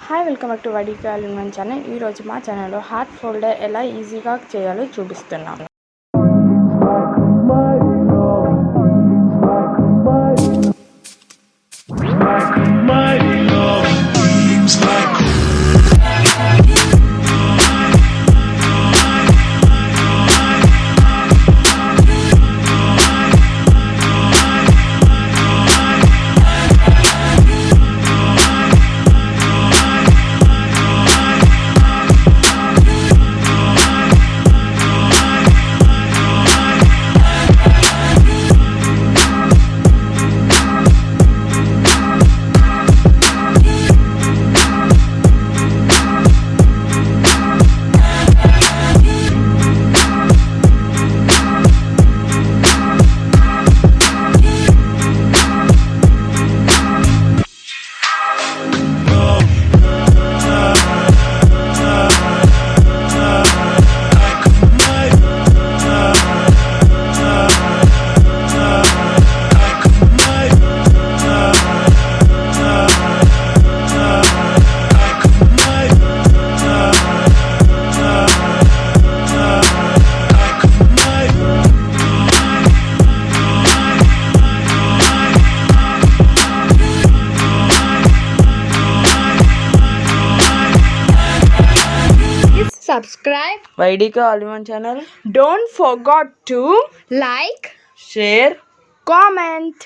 Hi welcome back to YDK all in one channel. ఈరోజు మా ఛానల్లో హార్ట్ ఫోల్డర్ ఎలా ఈజీగా చేయాలో చూపిస్తున్నాను. Subscribe YDK all in one channel. Don't forget to like, share, comment.